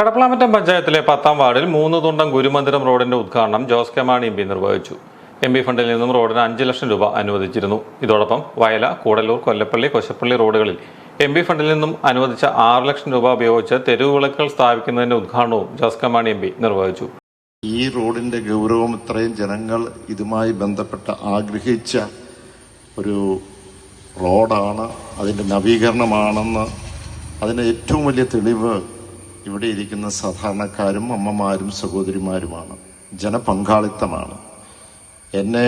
കടപ്ലാമറ്റം പഞ്ചായത്തിലെ 10-ാം വാർഡിൽ 3 തുണ്ടം ഗുരുമന്ദിരം റോഡിന്റെ ഉദ്ഘാടനം ജോസ് കെ മാണി എംപി നിർവഹിച്ചു. എംപി ഫണ്ടിൽ നിന്നും റോഡിന് 5 ലക്ഷം രൂപ അനുവദിച്ചിരുന്നു. ഇതോടൊപ്പം വയല, കൂടല്ലൂർ, കൊല്ലപ്പള്ളി, കൊശപ്പള്ളി റോഡുകളിൽ എംപി ഫണ്ടിൽ നിന്നും അനുവദിച്ച 6 ലക്ഷം രൂപ ഉപയോഗിച്ച് തെരുവ് വിളക്കുകൾ സ്ഥാപിക്കുന്നതിന്റെ ഉദ്ഘാടനവും ജോസ് കെ മാണി എംപി നിർവഹിച്ചു. ഈ റോഡിന്റെ ഗൗരവം ഇത്രയും ജനങ്ങൾ ഇതുമായി ബന്ധപ്പെട്ട് ആഗ്രഹിച്ച ഒരു റോഡാണ്, അതിന്റെ നവീകരണമാണെന്ന് അതിന് ഏറ്റവും വലിയ തെളിവ് ഇവിടെ ഇരിക്കുന്ന സാധാരണക്കാരും അമ്മമാരും സഹോദരിമാരുമാണ്. ജനപങ്കാളിത്തമാണ്. എന്നെ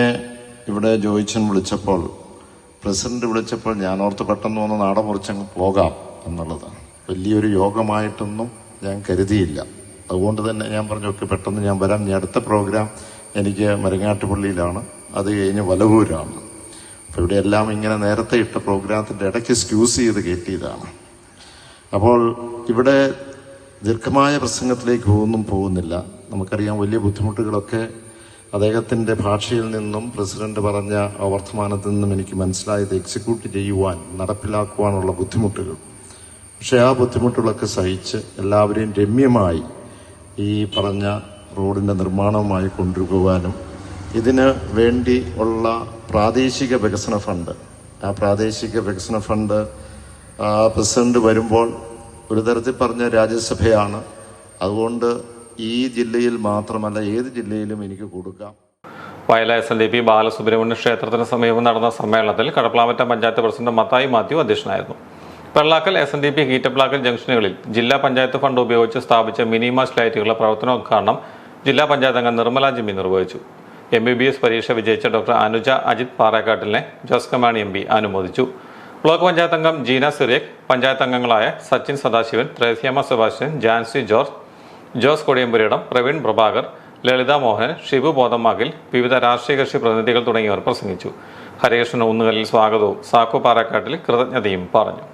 ഇവിടെ ജോയിച്ചൻ വിളിച്ചപ്പോൾ, പ്രസിഡന്റ് വിളിച്ചപ്പോൾ ഞാൻ ഓർത്ത് പെട്ടെന്ന് ഒന്ന് നാട മുറിച്ചങ്ങ് പോകാം എന്നുള്ളതാണ്. വലിയൊരു യോഗമായിട്ടൊന്നും ഞാൻ കരുതിയില്ല. അതുകൊണ്ട് തന്നെ ഞാൻ പറഞ്ഞു, ഒക്കെ പെട്ടെന്ന് ഞാൻ വരാം. ഇനി അടുത്ത പ്രോഗ്രാം എനിക്ക് മരങ്ങാട്ടുപള്ളിയിലാണ്, അത് കഴിഞ്ഞ് വലവൂരാണ്. അപ്പോൾ ഇവിടെ എല്ലാം ഇങ്ങനെ നേരത്തെ ഇട്ട പ്രോഗ്രാമത്തിൻ്റെ ഇടയ്ക്ക് എക്സ്ക്യൂസ് ചെയ്ത് കയറ്റിയതാണ്. അപ്പോൾ ഇവിടെ ദീർഘമായ പ്രസംഗത്തിലേക്ക് ഒന്നും പോകുന്നില്ല. നമുക്കറിയാം, വലിയ ബുദ്ധിമുട്ടുകളൊക്കെ അദ്ദേഹത്തിൻ്റെ ഭാഷയിൽ നിന്നും പ്രസിഡന്റ് പറഞ്ഞ വർത്തമാനത്തിൽ നിന്നും എനിക്ക് മനസ്സിലായത് എക്സിക്യൂട്ട് ചെയ്യുവാൻ, നടപ്പിലാക്കുവാനുള്ള ബുദ്ധിമുട്ടുകൾ. പക്ഷെ ആ ബുദ്ധിമുട്ടുകളൊക്കെ സഹിച്ച് എല്ലാവരെയും രമ്യമായി ഈ പറഞ്ഞ റോഡിൻ്റെ നിർമ്മാണവുമായി കൊണ്ടുപോകാനും ഇതിന് വേണ്ടി ഉള്ള പ്രാദേശിക വികസന ഫണ്ട്, ആ പ്രാദേശിക വികസന ഫണ്ട് പ്രസിഡന്റ് വരുമ്പോൾ ഒരു തരത്തിൽ പറഞ്ഞ രാജ്യസഭയാണ്. അതുകൊണ്ട് ഈ ജില്ലയിൽ മാത്രമല്ല, ഏത് ജില്ലയിലും എനിക്ക് കൊടുക്കാം. വയല SNDP ബാലസുബ്രഹ്മണ്യ ക്ഷേത്രത്തിന് സമീപം നടന്ന സമ്മേളനത്തിൽ കടപ്ലാമറ്റം പഞ്ചായത്ത് പ്രസിഡന്റ് മത്തായി മാത്യു അധ്യക്ഷനായിരുന്നു. വെള്ളാക്കൽ SNDP ഹീറ്റപ്ലാക്കൽ ജംഗ്ഷനുകളിൽ ജില്ലാ പഞ്ചായത്ത് ഫണ്ട് ഉപയോഗിച്ച് സ്ഥാപിച്ച മിനിമാസ് ലൈറ്റുകളുടെ പ്രവർത്തനോദ്ഘാടനം ജില്ലാ പഞ്ചായത്ത് അംഗം നിർമ്മല ജിമ്മി നിർവഹിച്ചു. MBBS പരീക്ഷ വിജയിച്ച ഡോക്ടർ അനുജ അജിത് പാറേക്കാട്ടിലിനെ ജോസ് കെ മാണി എംപി അനുമോദിച്ചു. ബ്ലോക്ക് പഞ്ചായത്ത് അംഗം ജീന സിറിയക്, പഞ്ചായത്ത് അംഗങ്ങളായ സച്ചിൻ സദാശിവൻ, ത്രേസ്യാമ്മ സെബാസ്റ്റ്യൻ, ജാൻസി ജോർജ്, ജോസ് കൊടിയമ്പുരയിടം, പ്രവീൺ പ്രഭാകർ, ലളിത മോഹൻ, ഷിബു ബോധമാകിൽ, വിവിധ രാഷ്ട്രീയ കക്ഷി പ്രതിനിധികൾ തുടങ്ങിയവർ പ്രസംഗിച്ചു. ഹരികൃഷ്ണൻ ഊന്നുകല്ലിൽ സ്വാഗതവും സാക്കു പാറേക്കാട്ടിൽ കൃതജ്ഞതയും പറഞ്ഞു.